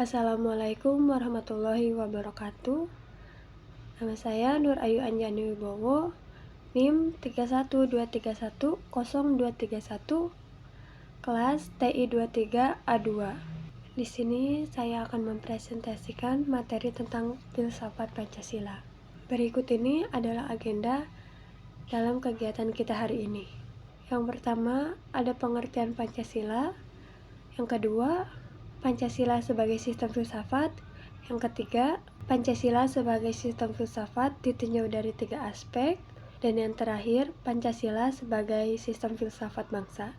Assalamualaikum warahmatullahi wabarakatuh. Nama saya Nur Ayu Anjani Wibowo, NIM 3123100231, kelas TI 23A2. Di sini saya akan mempresentasikan materi tentang filsafat Pancasila. Berikut ini adalah agenda dalam kegiatan kita hari ini. Yang pertama, ada pengertian Pancasila. Yang kedua, Pancasila sebagai sistem filsafat. Yang ketiga, Pancasila sebagai sistem filsafat ditinjau dari 3 aspek. Dan yang terakhir, Pancasila sebagai sistem filsafat bangsa.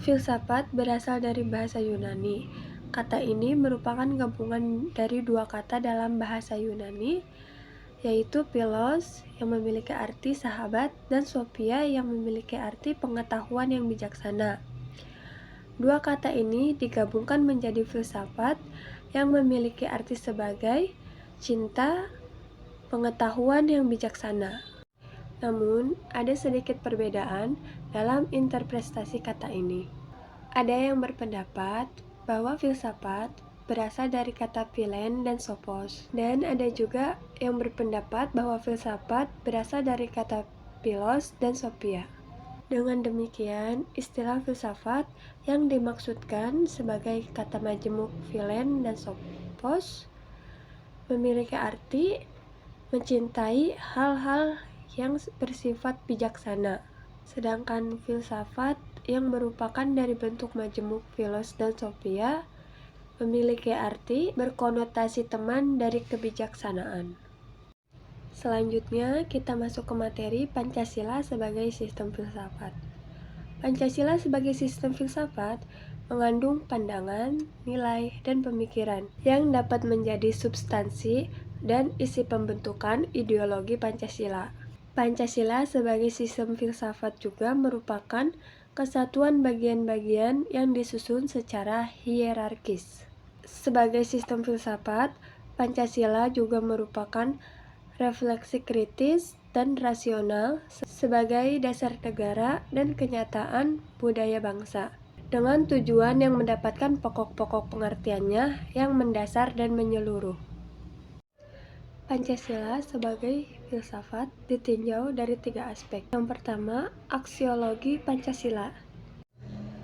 Filsafat berasal dari bahasa Yunani. Kata ini merupakan gabungan dari 2 kata dalam bahasa Yunani, yaitu philos yang memiliki arti sahabat dan sophia yang memiliki arti pengetahuan yang bijaksana. 2 kata ini digabungkan menjadi filsafat yang memiliki arti sebagai cinta, pengetahuan yang bijaksana. Namun, ada sedikit perbedaan dalam interpretasi kata ini. Ada yang berpendapat bahwa filsafat berasal dari kata philen dan sophos, dan ada juga yang berpendapat bahwa filsafat berasal dari kata philos dan sophia. Dengan demikian, istilah filsafat yang dimaksudkan sebagai kata majemuk philen dan sophos memiliki arti mencintai hal-hal yang bersifat bijaksana, sedangkan filsafat yang merupakan dari bentuk majemuk philos dan sophia memiliki arti berkonotasi teman dari kebijaksanaan. Selanjutnya, kita masuk ke materi Pancasila sebagai sistem filsafat. Pancasila sebagai sistem filsafat mengandung pandangan, nilai, dan pemikiran yang dapat menjadi substansi dan isi pembentukan ideologi Pancasila. Pancasila sebagai sistem filsafat juga merupakan kesatuan bagian-bagian yang disusun secara hierarkis. Sebagai sistem filsafat, Pancasila juga merupakan refleksi kritis dan rasional sebagai dasar negara dan kenyataan budaya bangsa, dengan tujuan yang mendapatkan pokok-pokok pengertiannya yang mendasar dan menyeluruh. Pancasila sebagai filsafat ditinjau dari 3 aspek. Yang pertama, aksiologi Pancasila.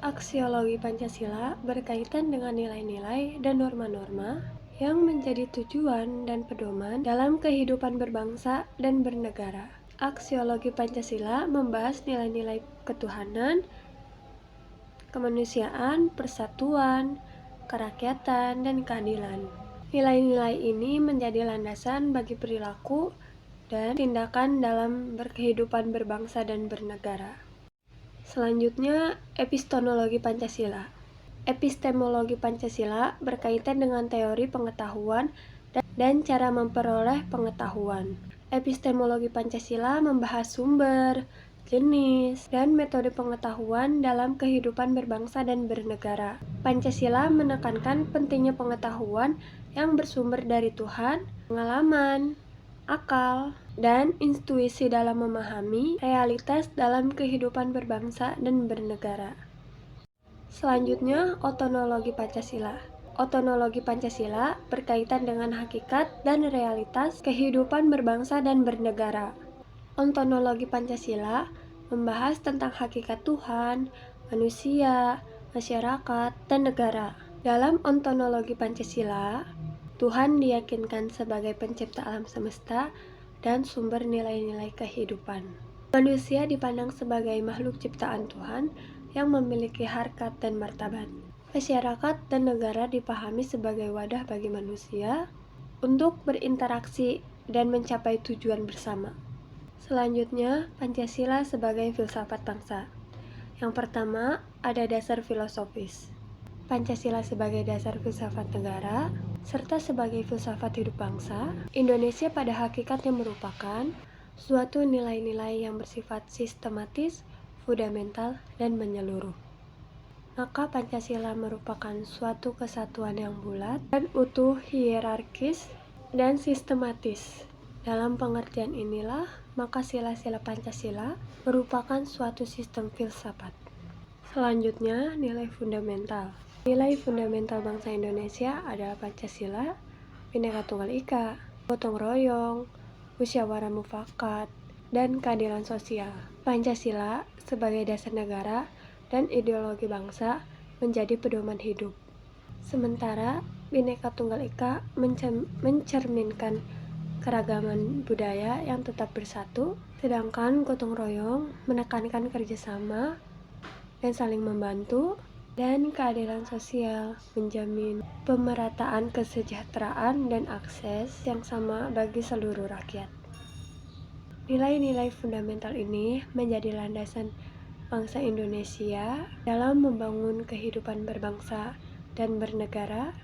Aksiologi Pancasila berkaitan dengan nilai-nilai dan norma-norma yang menjadi tujuan dan pedoman dalam kehidupan berbangsa dan bernegara. Aksiologi Pancasila membahas nilai-nilai ketuhanan, kemanusiaan, persatuan, kerakyatan, dan keadilan. Nilai-nilai ini menjadi landasan bagi perilaku dan tindakan dalam berkehidupan berbangsa dan bernegara. Selanjutnya, epistemologi Pancasila. Epistemologi Pancasila berkaitan dengan teori pengetahuan dan cara memperoleh pengetahuan. Epistemologi Pancasila membahas sumber, jenis, dan metode pengetahuan dalam kehidupan berbangsa dan bernegara. Pancasila menekankan pentingnya pengetahuan yang bersumber dari Tuhan, pengalaman, akal, dan intuisi dalam memahami realitas dalam kehidupan berbangsa dan bernegara. Selanjutnya, otonologi Pancasila. Otonologi Pancasila berkaitan dengan hakikat dan realitas kehidupan berbangsa dan bernegara. Ontologi Pancasila membahas tentang hakikat Tuhan, manusia, masyarakat, dan negara. Dalam ontologi Pancasila, Tuhan diyakinkan sebagai pencipta alam semesta dan sumber nilai-nilai kehidupan. Manusia dipandang sebagai makhluk ciptaan Tuhan yang memiliki harkat dan martabat. Masyarakat dan negara dipahami sebagai wadah bagi manusia untuk berinteraksi dan mencapai tujuan bersama. Selanjutnya, Pancasila sebagai filsafat bangsa. Yang pertama, ada dasar filosofis. Pancasila sebagai dasar filsafat negara, serta sebagai filsafat hidup bangsa. Indonesia pada hakikatnya merupakan suatu nilai-nilai yang bersifat sistematis, fundamental, dan menyeluruh. Maka Pancasila merupakan suatu kesatuan yang bulat dan utuh, hierarkis, dan sistematis. Dalam pengertian inilah, maka sila-sila Pancasila merupakan suatu sistem filsafat. Selanjutnya, nilai fundamental. Nilai fundamental bangsa Indonesia adalah Pancasila, Bhinneka Tunggal Ika, gotong royong, musyawarah mufakat, dan keadilan sosial. Pancasila sebagai dasar negara dan ideologi bangsa menjadi pedoman hidup. Sementara Bhinneka Tunggal Ika mencerminkan keragaman budaya yang tetap bersatu, sedangkan gotong royong menekankan kerjasama dan saling membantu, dan keadilan sosial menjamin pemerataan kesejahteraan dan akses yang sama bagi seluruh rakyat. Nilai-nilai fundamental ini menjadi landasan bangsa Indonesia dalam membangun kehidupan berbangsa dan bernegara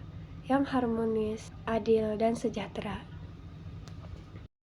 yang harmonis, adil, dan sejahtera.